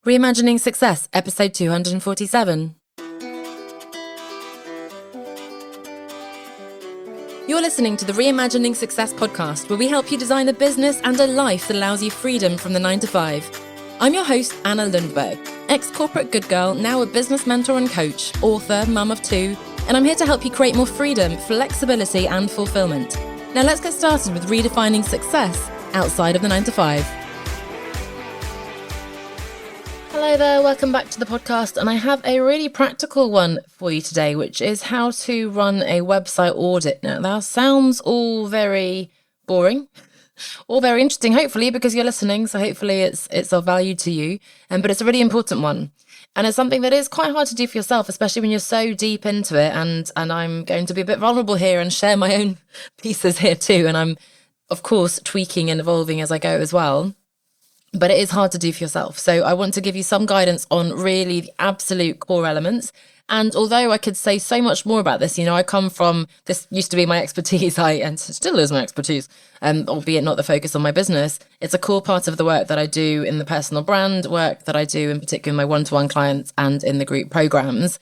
Reimagining Success, episode 247. You're listening to the Reimagining Success podcast, where we help you design a business and a life that allows you freedom from the 9 to 5. I'm your host, Anna Lundberg, ex-corporate good girl, now a business mentor and coach, author, mum of 2, and I'm here to help you create more freedom, flexibility, and fulfillment. Now let's get started with redefining success outside of the 9 to 5. Hello there, welcome back to the podcast, and I have a really practical one for you today, which is how to run a website audit. Now, that sounds all very boring, all very interesting, hopefully, because you're listening, so hopefully it's of value to you, but it's a really important one, and it's something that is quite hard to do for yourself, especially when you're so deep into it, and I'm going to be a bit vulnerable here and share my own pieces here too, and I'm, of course, tweaking and evolving as I go as well. But it is hard to do for yourself. So I want to give you some guidance on really the absolute core elements. And although I could say so much more about this, I come from, this used to be my expertise, and still is my expertise, albeit not the focus on my business. It's a core part of the work that I do in the personal brand work that I do, in particular in my one-to-one clients and in the group programs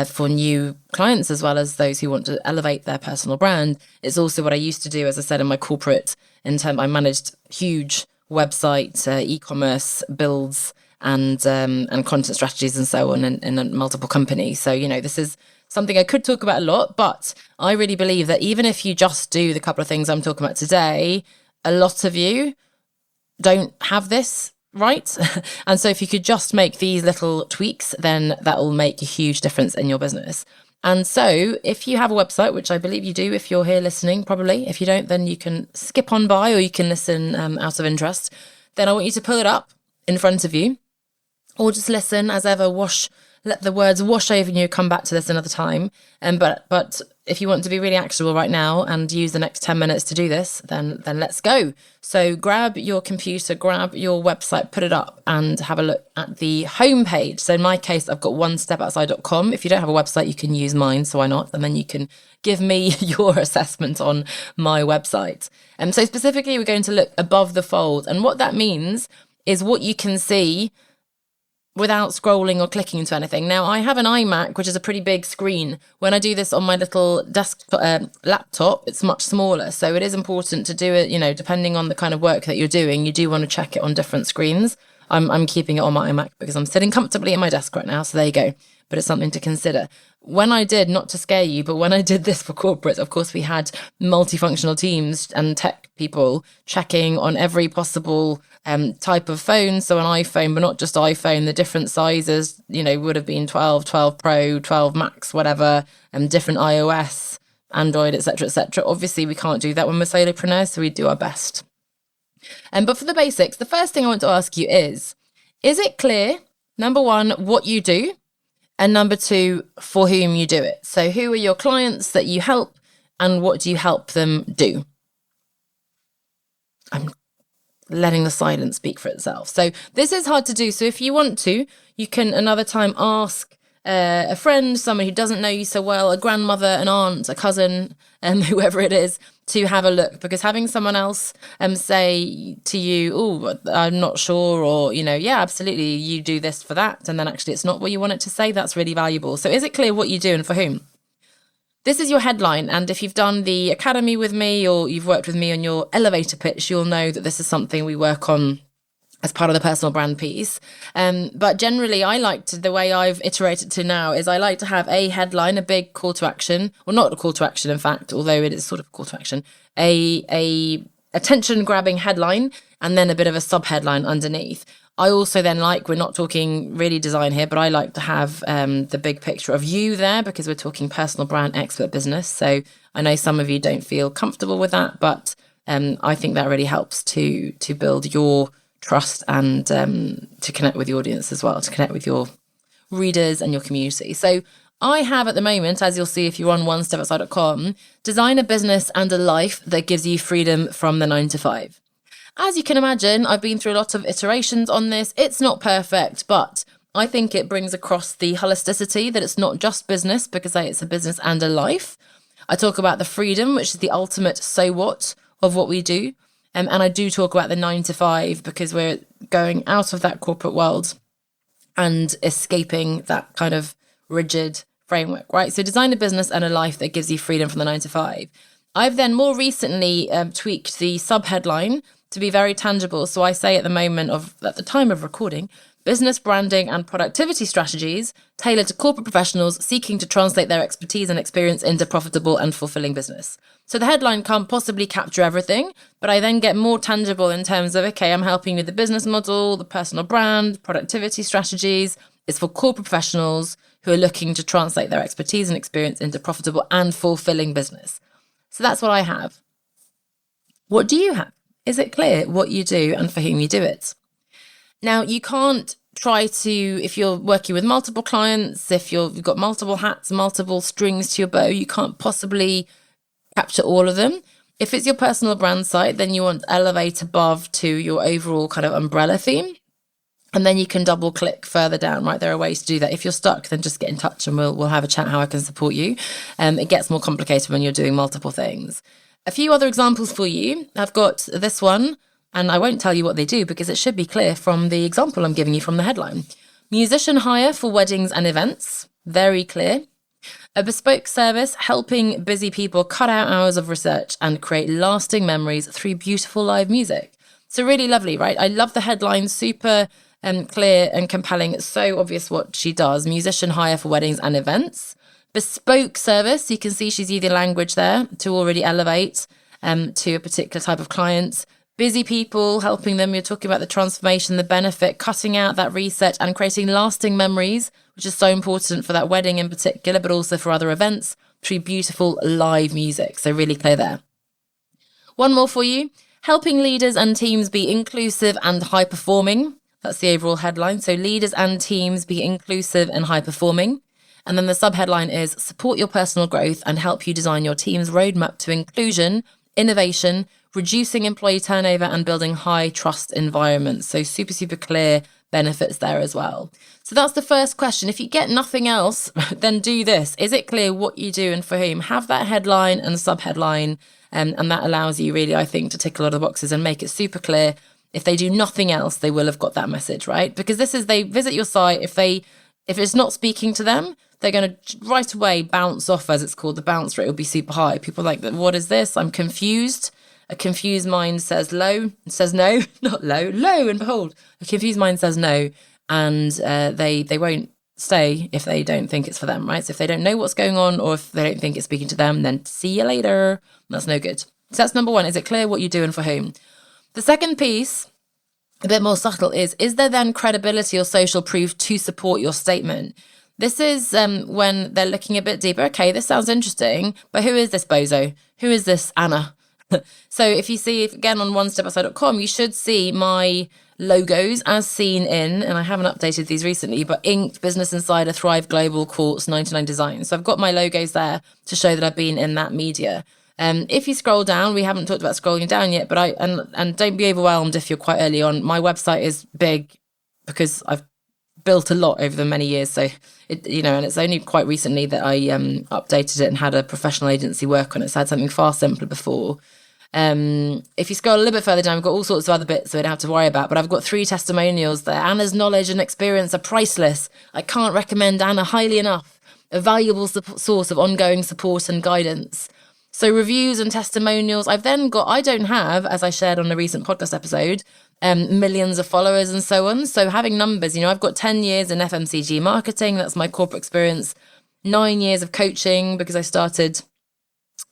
for new clients, as well as those who want to elevate their personal brand. It's also what I used to do, as I said, in my corporate, I managed huge website, e-commerce builds and content strategies and so on in multiple companies. So, this is something I could talk about a lot, but I really believe that even if you just do the couple of things I'm talking about today, a lot of you don't have this right. And so if you could just make these little tweaks, then that will make a huge difference in your business. And so if you have a website, which I believe you do if you're here listening, probably. If you don't, then you can skip on by or you can listen out of interest. Then I want you to pull it up in front of you or just listen as ever, let the words wash over you, come back to this another time. But if you want to be really actionable right now and use the next 10 minutes to do this, then let's go. So grab your computer, grab your website, put it up and have a look at the homepage. So in my case, I've got onestepoutside.com. If you don't have a website, you can use mine, so why not? And then you can give me your assessment on my website. And so specifically, we're going to look above the fold. And what that means is what you can see without scrolling or clicking into anything. Now, I have an iMac, which is a pretty big screen. When I do this on my little laptop, it's much smaller. So it is important to do it, depending on the kind of work that you're doing, you do want to check it on different screens. I'm keeping it on my iMac because I'm sitting comfortably at my desk right now. So there you go. But it's something to consider. When I did, not to scare you, but when I did this for corporate, of course, we had multifunctional teams and tech people checking on every possible type of phone. So an iPhone, but not just iPhone, the different sizes, would have been 12, 12 Pro, 12 Max, whatever, different iOS, Android, etc., etc. Obviously, we can't do that when we're solopreneurs, so we do our best. But for the basics, the first thing I want to ask you is it clear, number one, what you do? And number two, for whom you do it. So who are your clients that you help and what do you help them do? I'm letting the silence speak for itself. So this is hard to do. So if you want to, you can another time ask a friend, someone who doesn't know you so well, a grandmother, an aunt, a cousin, whoever it is, to have a look. Because having someone else say to you, oh, I'm not sure, or, yeah, absolutely, you do this for that, and then actually it's not what you want it to say, that's really valuable. So is it clear what you do and for whom? This is your headline, and if you've done the academy with me or you've worked with me on your elevator pitch, you'll know that this is something we work on as part of the personal brand piece. But generally, the way I've iterated to now is I like to have a headline, a big call to action, or not a call to action, in fact, although it is sort of a call to action, a attention-grabbing headline, and then a bit of a sub-headline underneath. I also then we're not talking really design here, but I like to have the big picture of you there because we're talking personal brand expert business. So I know some of you don't feel comfortable with that, but I think that really helps to build your trust and to connect with the audience as well, to connect with your readers and your community. So I have at the moment, as you'll see if you're on onestepoutside.com, design a business and a life that gives you freedom from the 9 to 5. As you can imagine, I've been through a lot of iterations on this. It's not perfect, but I think it brings across the holisticity that it's not just business, because it's a business and a life. I talk about the freedom, which is the ultimate so what of what we do. And I do talk about the 9 to 5 because we're going out of that corporate world and escaping that kind of rigid framework, right? So design a business and a life that gives you freedom from the 9 to 5. I've then more recently tweaked the subheadline to be very tangible. So I say at the time of recording, business branding and productivity strategies tailored to corporate professionals seeking to translate their expertise and experience into profitable and fulfilling business. So the headline can't possibly capture everything, but I then get more tangible in terms of, okay, I'm helping with the business model, the personal brand, productivity strategies. It's for corporate professionals who are looking to translate their expertise and experience into profitable and fulfilling business. So that's what I have. What do you have? Is it clear what you do and for whom you do it? Now, you can't try to, if you're working with multiple clients, if you've got multiple hats, multiple strings to your bow, you can't possibly capture all of them. If it's your personal brand site, then you want to elevate above to your overall kind of umbrella theme. And then you can double click further down, right? There are ways to do that. If you're stuck, then just get in touch and we'll have a chat how I can support you. It gets more complicated when you're doing multiple things. A few other examples for you. I've got this one, and I won't tell you what they do because it should be clear from the example I'm giving you from the headline. Musician hire for weddings and events. Very clear. A bespoke service helping busy people cut out hours of research and create lasting memories through beautiful live music. So really lovely, right? I love the headline, super clear and compelling. It's so obvious what she does. Musician hire for weddings and events. Bespoke service, you can see she's using language there to already elevate to a particular type of client. Busy people, helping them. You're talking about the transformation, the benefit, cutting out that research and creating lasting memories, which is so important for that wedding in particular, but also for other events through beautiful live music. So really clear there. One more for you. Helping leaders and teams be inclusive and high performing. That's the overall headline. So leaders and teams be inclusive and high performing. And then the subheadline is support your personal growth and help you design your team's roadmap to inclusion, innovation, reducing employee turnover and building high trust environments. So super, super clear benefits there as well. So that's the first question. If you get nothing else, then do this. Is it clear what you do and for whom? Have that headline and subheadline, and that allows you really, I think, to tick a lot of the boxes and make it super clear. If they do nothing else, they will have got that message, right? Because they visit your site, if it's not speaking to them, they're going to right away bounce off, as it's called. The bounce rate will be super high. People are like, what is this? I'm confused. A confused mind says low, says no, not low, low and behold. A confused mind says no, and they won't stay if they don't think it's for them, right? So if they don't know what's going on or if they don't think it's speaking to them, then see you later. That's no good. So that's number one. Is it clear what you do and for whom? The second piece, a bit more subtle, is there then credibility or social proof to support your statement? This is when they're looking a bit deeper. Okay, this sounds interesting, but who is this bozo? Who is this Anna? So if you see, again, on onestepoutside.com, you should see my logos as seen in, and I haven't updated these recently, but Inked, Business Insider, Thrive Global, Quartz, 99 Designs. So I've got my logos there to show that I've been in that media. If you scroll down, we haven't talked about scrolling down yet, but and don't be overwhelmed if you're quite early on. My website is big because I've built a lot over the many years. So, and it's only quite recently that I updated it and had a professional agency work on it. So I had something far simpler before. If you scroll a little bit further down, I've got all sorts of other bits so I don't have to worry about, but I've got 3 testimonials there. Anna's knowledge and experience are priceless. I can't recommend Anna highly enough. A valuable source of ongoing support and guidance. So reviews and testimonials. I don't have, as I shared on a recent podcast episode, millions of followers and so on. So having numbers, I've got 10 years in FMCG marketing. That's my corporate experience. 9 years of coaching because I started,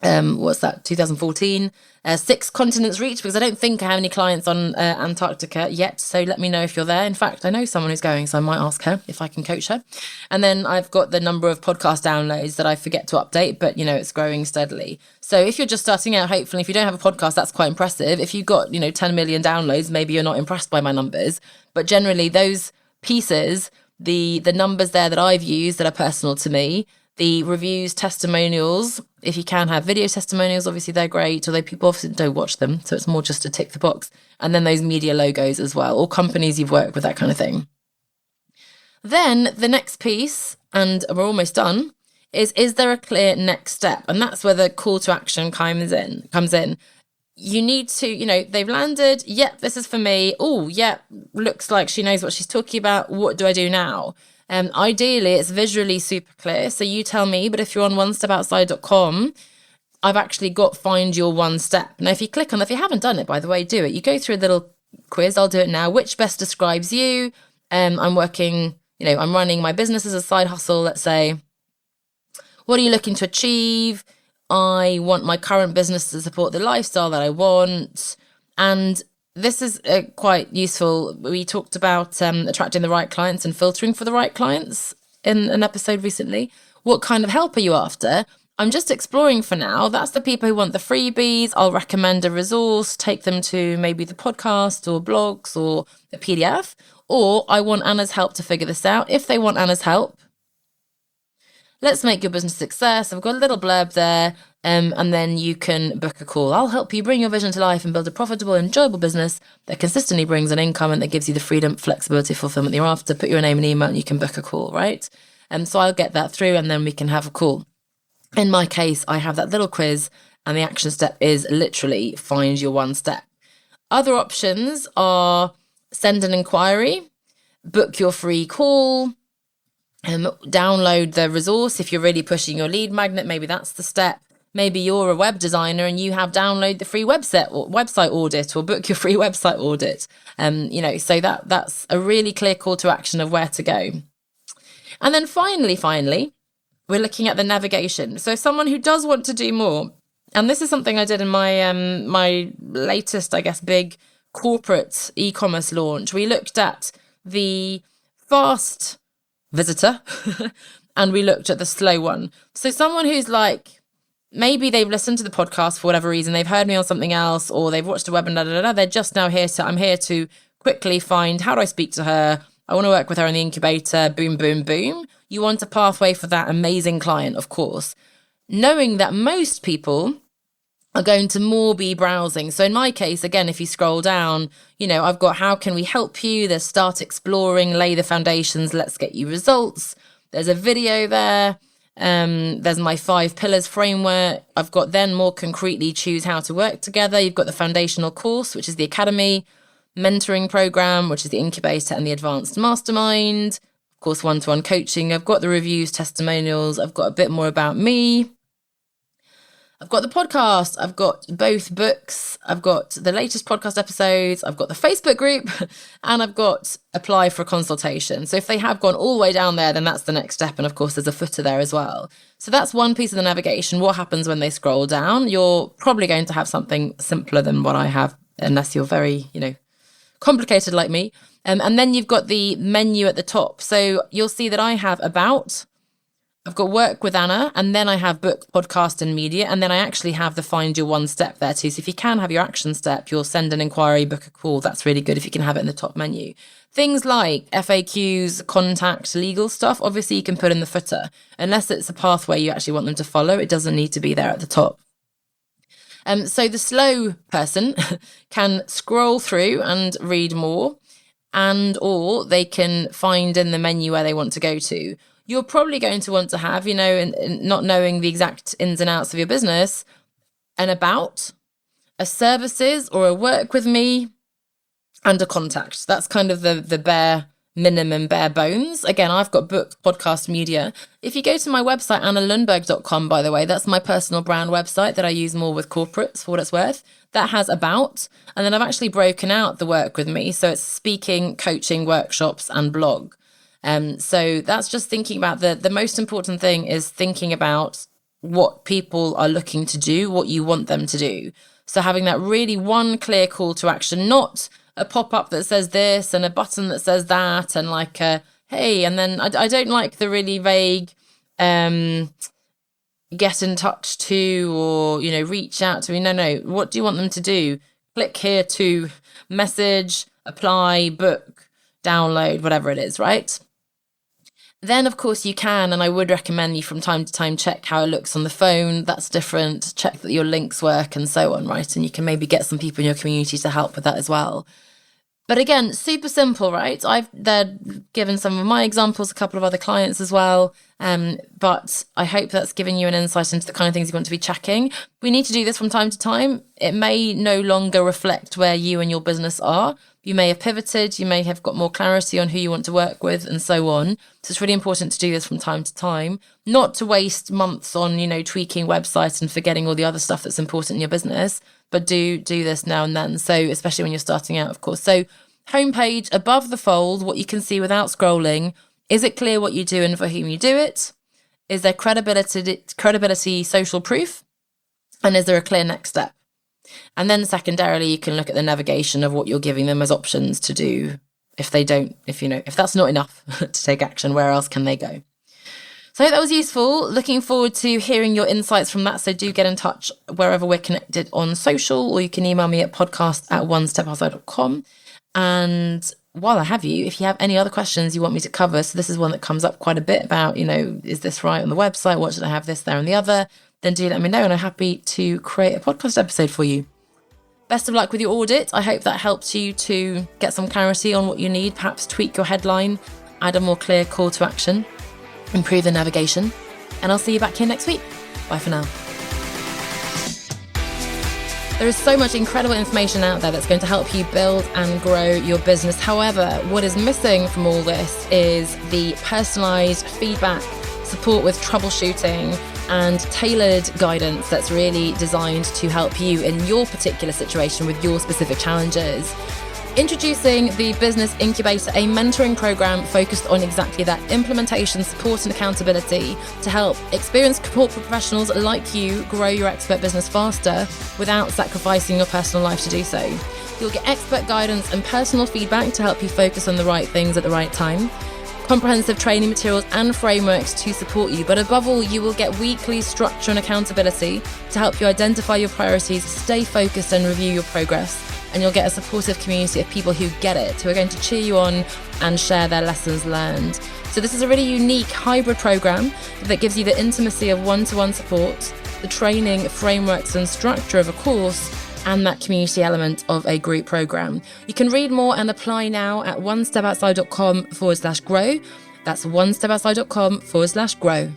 2014. 6 continents reached because I don't think I have any clients on Antarctica yet. So let me know if you're there. In fact, I know someone who's going, so I might ask her if I can coach her. And then I've got the number of podcast downloads that I forget to update, but it's growing steadily. So if you're just starting out, hopefully, if you don't have a podcast, that's quite impressive. If you've got 10 million downloads, maybe you're not impressed by my numbers. But generally, those pieces, the numbers there that I've used that are personal to me, the reviews, testimonials, if you can have video testimonials, obviously they're great, although people obviously don't watch them, so it's more just to tick the box. And then those media logos as well, or companies you've worked with, that kind of thing. Then the next piece, and we're almost done, is there a clear next step? And that's where the call to action comes in. you need to, they've landed. Yep, this is for me. Oh, yep, looks like she knows what she's talking about. What do I do now? Ideally, it's visually super clear. So you tell me, but if you're on onestepoutside.com, I've actually got find your one step. Now, if you click on, if you haven't done it, by the way, do it. You go through a little quiz. I'll do it now. Which best describes you? I'm working, I'm running my business as a side hustle, let's say. What are you looking to achieve? I want my current business to support the lifestyle that I want. And this is quite useful. We talked about attracting the right clients and filtering for the right clients in an episode recently. What kind of help are you after? I'm just exploring for now. That's the people who want the freebies. I'll recommend a resource, take them to maybe the podcast or blogs or a PDF. Or I want Anna's help to figure this out. If they want Anna's help, let's make your business a success. I've got a little blurb there, and then you can book a call. I'll help you bring your vision to life and build a profitable, enjoyable business that consistently brings an income and that gives you the freedom, flexibility, fulfillment you're after. Put your name and email and you can book a call, right? So I'll get that through and then we can have a call. In my case, I have that little quiz and the action step is literally find your one step. Other options are send an inquiry, book your free call, download the resource. If you're really pushing your lead magnet, maybe that's the step. Maybe you're a web designer and you have download the free website audit or book your free website audit. So that's a really clear call to action of where to go. And then finally, we're looking at the navigation. So someone who does want to do more, and this is something I did in my my latest, I guess, big corporate e-commerce launch. We looked at the fast visitor and we looked at the slow one. So someone who's like, maybe they've listened to the podcast for whatever reason, they've heard me on something else, or they've watched a webinar, they're just now I'm here to quickly find, how do I speak to her? I want to work with her in the incubator, boom, boom, boom. You want a pathway for that amazing client, of course, knowing that most people are going to more be browsing. So in my case, again, if you scroll down, I've got how can we help you? There's start exploring, lay the foundations, let's get you results. There's a video there. There's my 5 pillars framework. I've got then more concretely choose how to work together. You've got the foundational course, which is the academy, mentoring program, which is the incubator and the advanced mastermind. Of course, one-to-one coaching. I've got the reviews, testimonials. I've got a bit more about me. I've got the podcast, I've got both books, I've got the latest podcast episodes, I've got the Facebook group, and I've got apply for a consultation. So if they have gone all the way down there, then that's the next step. And of course, there's a footer there as well. So that's one piece of the navigation. What happens when they scroll down? You're probably going to have something simpler than what I have, unless you're very, complicated like me. And then you've got the menu at the top. So you'll see that I have about, I've got work with Anna, and then I have book, podcast, and media. And then I actually have the find your one step there too. So if you can have your action step, you'll send an inquiry, book a call. That's really good if you can have it in the top menu. Things like FAQs, contact, legal stuff, obviously you can put in the footer. Unless it's a pathway you actually want them to follow, it doesn't need to be there at the top. So the slow person can scroll through and read more, and or they can find in the menu where they want to go to. You're probably going to want to have, not knowing the exact ins and outs of your business, an about, a services or a work with me, and a contact. That's kind of the bare minimum, bare bones. Again, I've got book, podcast, media. If you go to my website, annalundberg.com, by the way, that's my personal brand website that I use more with corporates for what it's worth. That has about, and then I've actually broken out the work with me. So it's speaking, coaching, workshops, and blog. So that's just thinking about the most important thing is thinking about what people are looking to do, what you want them to do. So having that really one clear call to action, not a pop-up that says this and a button that says that and like, hey, and then I don't like the really vague get in touch to or, reach out to me. No. What do you want them to do? Click here to message, apply, book, download, whatever it is, right? Then, of course, you can, and I would recommend you from time to time check how it looks on the phone. That's different. Check that your links work and so on, right? And you can maybe get some people in your community to help with that as well. But again, super simple, right? They're given some of my examples, a couple of other clients as well. But I hope that's given you an insight into the kind of things you want to be checking. We need to do this from time to time. It may no longer reflect where you and your business are. You may have pivoted, you may have got more clarity on who you want to work with and so on. So it's really important to do this from time to time, not to waste months on, tweaking websites and forgetting all the other stuff that's important in your business, but do this now and then. So especially when you're starting out, of course. So homepage, above the fold, what you can see without scrolling. Is it clear what you do and for whom you do it? Is there credibility, social proof? And is there a clear next step? And then secondarily, you can look at the navigation of what you're giving them as options to do. If that's not enough to take action, where else can they go? So I hope that was useful. Looking forward to hearing your insights from that. So do get in touch wherever we're connected on social, or you can email me at podcast@onestepoutside.com. And while I have you, if you have any other questions you want me to cover, so this is one that comes up quite a bit about, is this right on the website? What should I have, this, there, and the other? Then do let me know, and I'm happy to create a podcast episode for you. Best of luck with your audit. I hope that helps you to get some clarity on what you need, perhaps tweak your headline, add a more clear call to action, improve the navigation, and I'll see you back here next week. Bye for now. There is so much incredible information out there that's going to help you build and grow your business. However, what is missing from all this is the personalized feedback, support with troubleshooting, and tailored guidance that's really designed to help you in your particular situation with your specific challenges. Introducing the Business Incubator, a mentoring program focused on exactly that: implementation, support, and accountability to help experienced corporate professionals like you grow your expert business faster without sacrificing your personal life to do so. You'll get expert guidance and personal feedback to help you focus on the right things at the right time, comprehensive training materials and frameworks to support you, but above all, you will get weekly structure and accountability to help you identify your priorities, stay focused, and review your progress. And you'll get a supportive community of people who get it, who are going to cheer you on and share their lessons learned. So this is a really unique hybrid program that gives you the intimacy of one-to-one support, the training, frameworks and structure of a course, and that community element of a group program. You can read more and apply now at onestepoutside.com/grow. That's onestepoutside.com/grow.